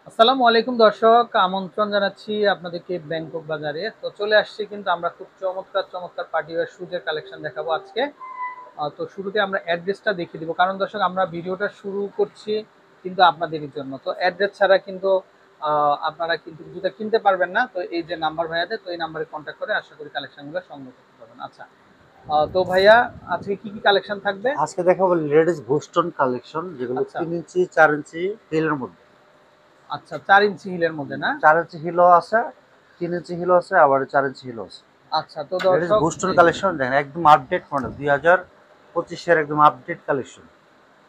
আসসালামু আলাইকুম দর্শক, আমন্ত্রণ জানাচ্ছি আপনাদেরকে ব্যাংকক বাজারে। তো চলে আসছি কিন্তু আমরা খুব চমৎকার চমৎকার পার্টি ওয়্যার শুজের কালেকশন দেখাবো আজকে। তো শুরুতে আমরা অ্যাড্রেসটা দেখিয়ে দিব, কারণ দর্শক আমরা ভিডিওটা শুরু করছি কিন্তু আপনাদেরই জন্য। তো অ্যাড্রেস ছাড়া কিন্তু আপনারা কিন্তু জুতা কিনতে পারবেন না। তো এই যে নাম্বার ভাইয়াদের, তো এই নাম্বারে কন্ট্যাক্ট করে আশা করি কালেকশনগুলো সংগ্রহ করতে পারবেন। আচ্ছা, তো ভাইয়া আজকে কি কি কালেকশন থাকবে? আজকে দেখাবো লেডিস বোস্টন কালেকশন, যেগুলো আচ্ছা 3 ইঞ্চি 4 ইঞ্চি হিলের মধ্যে। আচ্ছা, 4 ইঞ্চি হিলের মধ্যে না? 4 ইঞ্চি হিলও আছে, 3 ইঞ্চি হিলও আছে, আবার 4 ইঞ্চি হিলও আছে। আচ্ছা তো লেডিস দর্শক বোস্টন এই যে, কালেকশন দেখেন, একদম আপডেট মডেল, 2025-এর একদম আপডেট কালেকশন।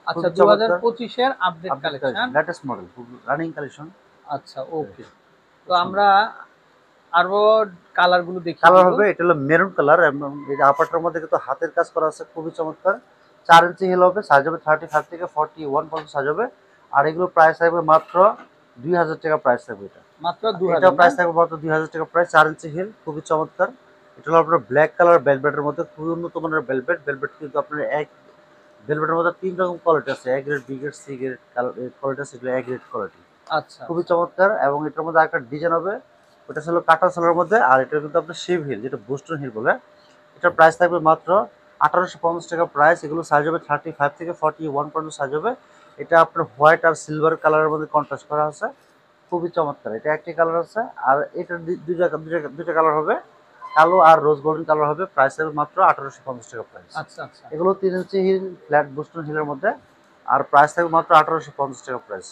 আচ্ছা খুবই দু হাজার চমৎকার পঁচিশের update update collection, collection. Latest model, খুব রানিং কালেকশন। আচ্ছা, ওকে। তো খুব সুন্দর আমরা আরো কালার গুলো দেখিয়ে কালার দিব। হবে। এটা হলো মেরুন কালার, এবং এই যে আপারটার মধ্যে কিন্তু হাতের কাজ করা আছে, খুবই চমৎকার। 4 ইঞ্চি হিল হবে, সাইজ হবে 35 থেকে 41 পর্যন্ত সাইজ হবে। আর এগুলো প্রাইস থাকবে মাত্র 2000 টাকা প্রাইস থাকবে এটা। মাত্র এটাও 2000 না? প্রাইস থাকবে মাত্র 2000 টাকা প্রাইস। 4 ইঞ্চি হিল, খুবই চমৎকার। এটা হলো আপনার ব্ল্যাক কালার ভেলভেটের মধ্যে, খুবই উন্নত মানের ভেলভেট। ভেলভেট কিন্তু আপনার এক ভেলভেটের মধ্যে 3 রকম কোয়ালিটি আছে, A grade, B grade, C grade quality আছে, এগুলো এ গ্রেড কোয়ালিটি। আচ্ছা খুবই আচ্ছা চমৎকার। এবং এটার মধ্যে একটা ডিজাইন হবে, ওটা ছিল কাটা সোলার মধ্যে। আর এটা কিন্তু আপনার শিভ হিল, যেটা বুস্টন হিল বলে। এটার প্রাইস থাকবে মাত্র 1850 টাকা প্রাইস। এগুলো সাইজ হবে 35 থেকে 41 পর্যন্ত সাইজ হবে। এটা আপনার হোয়াইট আর সিলভার কালারের মধ্যে কন্ট্রাস্ট করা আছে, খুবই চমৎকার। এটা একটি কালার আছে, আর এটার দুইটা কালার হবে, কালো আর রোজ গোল্ডেন কালার হবে। প্রাইস হবে মাত্র 1850 টাকা প্রাইস। আচ্ছা আচ্ছা এগুলো 3 ইঞ্চি হিল, ফ্ল্যাট বুস্টন হিলের মধ্যে। আর প্রাইস থাকবে মাত্র 1850 টাকা প্রাইস।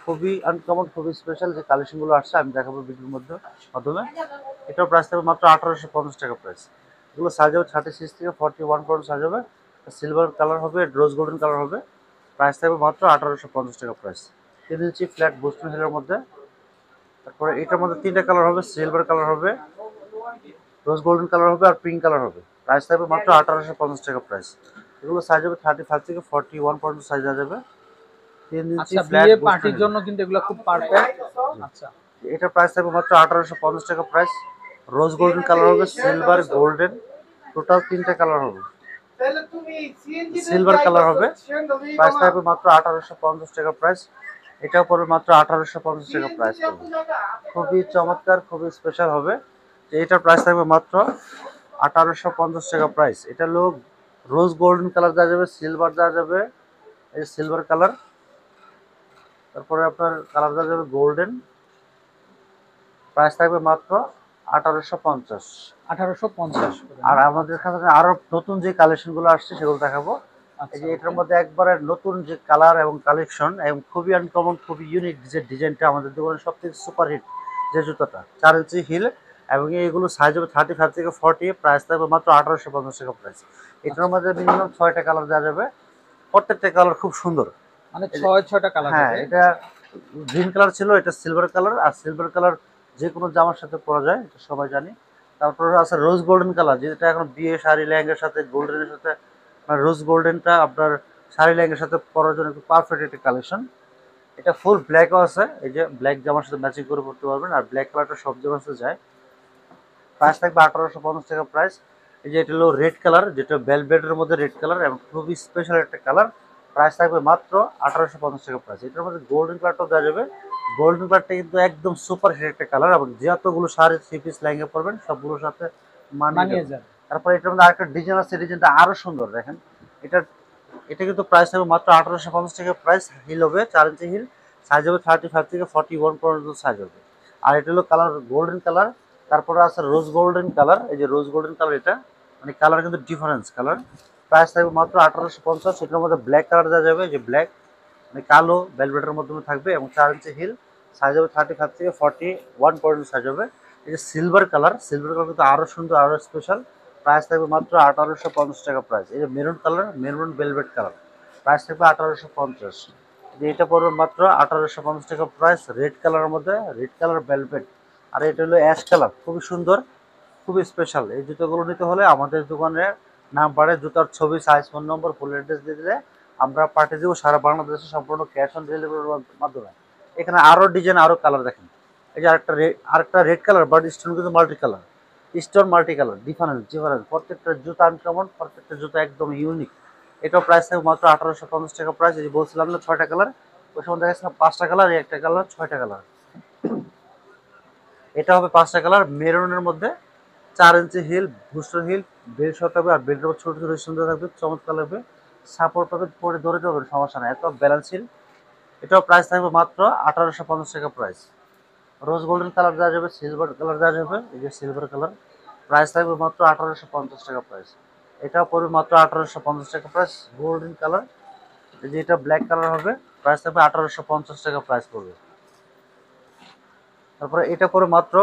খুবই আনকমন, খুবই স্পেশাল যে কালেকশনগুলো আসছে, আমি দেখাবো ভিডিওর মধ্যে মাধ্যমে। এটার প্রাইস থাকবে মাত্র 1850 টাকা প্রাইস। এগুলো সাইজ হবে 36 থেকে 41 পর্যন্ত সাইজ হবে। সিলভার কালার হবে, রোজ গোল্ডেন কালার হবে। প্রাইস থাকবে মাত্র 1850 টাকা প্রাইস। 3 ইঞ্চি ফ্ল্যাট বুস্টন হিলের মধ্যে। তারপরে এটার মধ্যে তিনটা কালার হবে, সিলভার কালার হবে, রোজ গোল্ডেন কালার হবে, আর পিঙ্ক কালার হবে। প্রাইস থাকবে মাত্র 1850 টাকা প্রাইস। এগুলো সাইজ হবে 35 থেকে 41 পর্যন্ত সাইজ হয়ে যাবে। 3 ইঞ্চি আচ্ছা, ফ্ল্যাট বিয়ে বুস্টার পার্টির হিল। জন্য কিন্তু এগুলো খুব পারফেক্ট। জি, আচ্ছা এটার প্রাইস থাকবে মাত্র 1850 টাকা প্রাইস। রোজ গোল্ডেন কালার হবে, সিলভার, গোল্ডেন, টোটাল তিনটা কালার হবে। সিলভার কালার হবে, প্রাইস থাকবে মাত্র 1850 টাকা প্রাইস। এটাও পড়বে মাত্র 1850 টাকা প্রাইস পড়বে। খুবই চমৎকার, খুবই স্পেশাল হবে। এটার প্রাইস থাকবে মাত্র 1850 টাকা প্রাইস। এটা হলো রোজ গোল্ডেন কালার দেওয়া যাবে, সিলভার দেওয়া যাবে, এই সিলভার কালার। তারপরে আপনার কালার দেওয়া যাবে গোল্ডেন। প্রাইস থাকবে মাত্র 1850। 1850 করে আর না? আমাদের আচ্ছা কাছে আরো নতুন যে কালেকশন গুলো আসছে সেগুলো দেখাবো। এই আচ্ছা, যে ওকে। এটার মধ্যে একবারে নতুন যে কালার এবং কালেকশন, এবং খুবই আনকমন, খুবই ইউনিক যে ডিজাইনটা, আমাদের দোকানে সবথেকে সুপার হিট যে জুতাটা 4 ইঞ্চি হিল। এবং এইগুলো সাইজ হবে 35 থেকে 40। প্রাইস থাকবে মাত্র 1850 টাকা প্রাইস। এটার আচ্ছা, মধ্যে মিনিমাম 6টা কালার দেওয়া যাবে, প্রত্যেকটা কালার খুব সুন্দর। মানে এই যে, ছয়টা কালার হ্যাঁ, হবে। এটা গ্রিন কালার ছিল, এটা সিলভার কালার। আর সিলভার কালার যে কোনো জামার সাথে পরা যায়, এটা সবাই জানি। তারপরে আছে রোজ গোল্ডেন কালার, যেটা এখন বিয়ে শাড়ি লেহেঙ্গার সাথে গোল্ডেনের সাথে, মানে রোজ গোল্ডেনটা আপনার শাড়ি লেহেঙ্গার সাথে পরার জন্য একটু পারফেক্ট একটা কালেকশন। এটা ফুল ব্ল্যাকও আছে, এই যে ব্ল্যাক জামার সাথে ম্যাচিং করে পড়তে পারবেন। আর ব্ল্যাক কালারটা সব জামার সাথে যায়। প্রাইস থাকবে 1850 টাকা প্রাইস। এই যে এটা হলো রেড কালার, যেটা ভেলভেটের মধ্যে রেড কালার, এবং খুবই স্পেশাল একটা কালার। প্রাইস থাকবে মাত্র 1850 টাকা প্রাইস। এটার মধ্যে গোল্ডেন কালারটাও দেওয়া যাবে। গোল্ডেন কালারটা কিন্তু একদম সুপার হিট একটা কালার, এবং যতগুলো শাড়ি, থ্রি পিস, লেহেঙ্গা পরবেন সবগুলোর সাথে মানিয়ে মানিয়ে যাবে। যাবে। তারপরে এটার মধ্যে আরেকটা ডিজাইন আছে, ডিজাইনটা আরো সুন্দর দেখেন। এটা এটা কিন্তু প্রাইস থাকবে মাত্র 1850 টাকা প্রাইস। হিল হবে 4 ইঞ্চি হিল, সাইজ হবে 35 থেকে 41 পর্যন্ত সাইজ হবে। আর এটা হলো কালার গোল্ডেন কালার। তারপরে আছে রোজ গোল্ডেন কালার, এই যে রোজ গোল্ডেন কালার, এটা মানে কালার কিন্তু ডিফারেন্স কালার। প্রাইস থাকবে মাত্র 1850। সেটার মধ্যে ব্ল্যাক কালার দেওয়া যাবে, যে ব্ল্যাক মানে কালো ভেলভেটের মাধ্যমে থাকবে, এবং 4 ইঞ্চি হিল, সাইজ হবে 35 থেকে 41 পর্যন্ত সাইজ হবে। এই যে সিলভার কালার, সিলভার কালার কিন্তু আরো সুন্দর, আরো স্পেশাল। প্রাইস থাকবে মাত্র 1850 টাকা প্রাইস। এই যে maroon colour, maroon velvet colour, price থাকবে 1850। যে এটা পড়বে মাত্র 1850 টাকা প্রাইস। রেড কালারের মধ্যে, রেড কালার ভেলভেট। আর এটা হলো অ্যাশ কালার, খুবই সুন্দর, খুবই স্পেশাল। এই জুতোগুলো নিতে হলে আমাদের দোকানের নাম্বারে জুতার ছবি, সাইজ, ফোন নম্বর, ফুল অ্যাড্রেস দিয়ে দিলে আমরা পাঠিয়ে দেবো সারা বাংলাদেশে, সম্পূর্ণ ক্যাশ অন ডেলিভারির মাধ্যমে। এখানে আরো ডিজাইন, আরো কালার দেখেন। এই যে আরেকটা রেড কালার, বাট স্টোন কিন্তু multi colour, stone multi colour, difference difference. প্রত্যেকটা জুতা আনকমন, প্রত্যেকটা জুতা একদম ইউনিক। এটাও প্রাইস থাকবে মাত্র 1850 টাকা প্রাইস। এই যে বলছিলাম না 6টা কালার, ওই সময় দেখা যাচ্ছে 5টা কালার, একটা কালার, 6টা কালার। এটা হবে 5টা কালার মেরুনের মধ্যে, 4 ইঞ্চি হিল, বুস্টার হিল, বেল্ট সহ থাকবে। আর বেল্টের ছোট ছোট সুন্দর থাকবে, চমৎকার লাগবে। সাপোর্ট পাবে, পরে ধরে যাবে, সমস্যা নাই, এত ব্যালেন্স হিল। এটাও প্রাইস থাকবে মাত্র 1850 টাকা প্রাইস। রোজ গোল্ডেন কালার দেওয়া যাবে, সিলভার কালার দেওয়া যাবে, এই যে সিলভার কালার, প্রাইস থাকবে মাত্র 1850 টাকা প্রাইস। এটাও পড়বে মাত্র 1850 টাকা প্রাইস। গোল্ডেন কালার, এই যে এটা ব্ল্যাক কালার হবে, প্রাইস থাকবে 1850 টাকা প্রাইস পড়বে। তারপরে এটা পড়বে মাত্র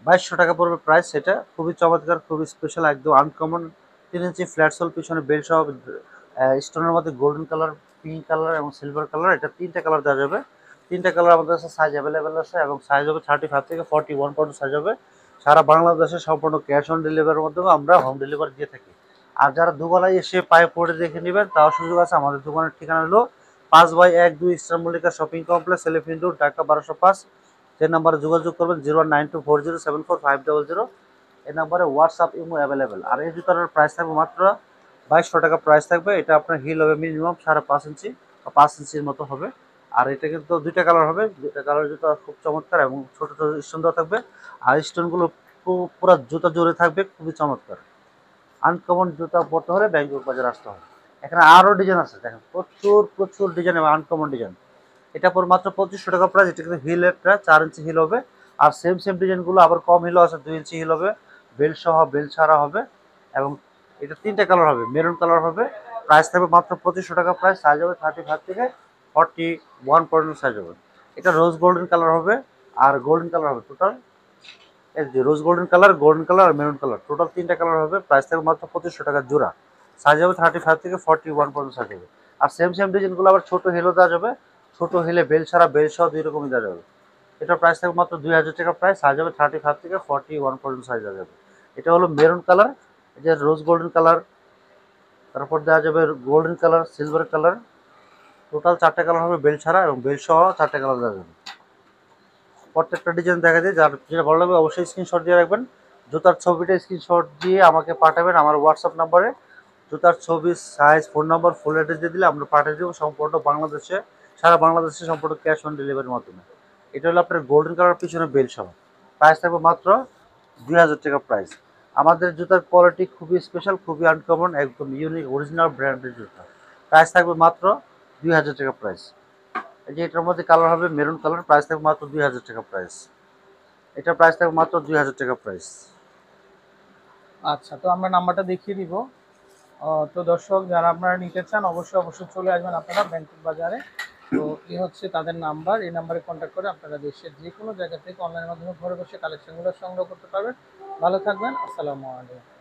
2200 টাকা পড়বে প্রাইস। এটা খুবই চমৎকার, খুবই স্পেশাল, একদম আনকমন। 3 ইঞ্চি ফ্ল্যাট সোল, পিছনে বেল্ট সহ, স্টোনের মধ্যে গোল্ডেন কালার, পিঙ্ক কালার এবং সিলভার কালার, এটা 3টা কালার দেওয়া যাবে। 3টা কালার আমাদের কাছে সাইজ অ্যাভেলেবেল আছে, এবং সাইজ হবে 35 থেকে 41 পর্যন্ত সাইজ হবে। সারা বাংলাদেশে সম্পূর্ণ ক্যাশ অন ডেলিভারির মাধ্যমে আমরা হোম ডেলিভারি দিয়ে থাকি। আর যারা দোকানে এসে পায়ে পড়ে দেখে নেবেন, তাও সুযোগ আছে। আমাদের দোকানের ঠিকানা হলো 5/12 eastern Mallika shopping complex, elephant road, Dhaka 1205। যে নাম্বারে যোগাযোগ করবেন 01924074500, এই নাম্বারে হোয়াটসঅ্যাপ ইমো অ্যাভেলেবেল। আর এই জুতার প্রাইস থাকবে মাত্র 2200 টাকা প্রাইস থাকবে। এটা আপনার হিল হবে মিনিমাম 5.5 ইঞ্চি বা 5 ইঞ্চির মতো হবে। আর এটা কিন্তু 2টা কালার হবে, 2টা কালার জুতা খুব চমৎকার, এবং ছোট ছোট স্টোন দেওয়া থাকবে। আর স্টোনগুলো পুরো জুতা জুড়ে থাকবে, খুবই চমৎকার। আনকমন জুতা পরতে হলে ব্যাংকক বাজার আসতে হবে। এখানে আরও ডিজাইন আছে, দেখেন প্রচুর প্রচুর ডিজাইন এবং আনকমন ডিজাইন। এটা পর মাত্র 2500 টাকা প্রাইস। এটা কিন্তু হিলেরটা 4 ইঞ্চি হিল হবে। আর সেম সেম ডিজাইনগুলো আবার কম হিলও আছে, 2 ইঞ্চি হিল হবে, বেল্ট সহ, বেল্ট ছাড়া হবে। এবং এটা 3টা কালার হবে, মেরুন কালার হবে। প্রাইস থাকবে মাত্র 2500 টাকা প্রাইস। সাইজ হবে 35 থেকে 41 পর্যন্ত সাইজ হবে। এটা রোজ গোল্ডেন কালার হবে আর গোল্ডেন কালার হবে টোটাল। এই যে rose golden colour, golden colour আর মেরুন কালার, টোটাল 3টা কালার হবে। প্রাইস থাকবে মাত্র 2500 টাকা জোড়া। সাইজ হবে 35 থেকে 41 পর্যন্ত সাইজ হবে। আর সেম সেম ডিজাইনগুলো আবার ছোট হিলও দেওয়া যাবে, ছোট হিলে বেল্ট ছাড়া, বেল্ট সহ 2 রকমই দেওয়া যাবে। এটার প্রাইস থাকবে মাত্র 2000 টাকা প্রাইস। সাইজ হবে 35 থেকে 41 পর্যন্ত সাইজ দেওয়া যাবে। এটা হলো মেরুন কালার, এই যে রোজ গোল্ডেন কালার, তারপর দেওয়া যাবে golden colour, silver colour, total 4টা কালার হবে বেল্ট ছাড়া, এবং বেল্ট সহ 4টা কালার দেওয়া যাবে। প্রত্যেকটা ডিজাইন দেখা যায়, যার যেটা ভালো লাগবে অবশ্যই স্ক্রিনশট দিয়ে রাখবেন। জুতার ছবিটা স্ক্রিনশট দিয়ে আমাকে পাঠাবেন আমার হোয়াটসঅ্যাপ নাম্বারে। জুতার ছবি, size, phone number, full address দিয়ে দিলে আমরা পাঠিয়ে দেবো সম্পূর্ণ বাংলাদেশে, সারা বাংলাদেশে সম্পূর্ণ ক্যাশ অন ডেলিভারির মাধ্যমে। এটা হলো আপনার গোল্ডেন কালার, পিছনে বেল্ট সহ। প্রাইস থাকবে মাত্র 2000 টাকা প্রাইস। আমাদের জুতার কোয়ালিটি খুবই স্পেশাল, খুবই আনকমন, একদম ইউনিক অরিজিনাল ব্র্যান্ডের জুতা। প্রাইস থাকবে মাত্র 2000 টাকা প্রাইস। এই যে এটার মধ্যে কালার হবে মেরুন কালার, প্রাইস থাকবে মাত্র 2000 টাকা প্রাইস। এটার প্রাইস থাকবে মাত্র 2000 টাকা প্রাইস। আচ্ছা, তো আমরা নাম্বারটা দেখিয়ে দিব। তো দর্শক, যারা আপনারা নিতে চান অবশ্যই অবশ্যই চলে আসবেন আপনারা ব্যাংকক বাজারে। তো এই হচ্ছে তাদের নাম্বার, এই নাম্বারে কন্ট্যাক্ট করে আপনারা দেশের যে কোনো জায়গা থেকে অনলাইনের মাধ্যমে ঘরে বসে কালেকশনগুলো সংগ্রহ করতে পারবেন। ভালো থাকবেন, আসসালামু আলাইকুম।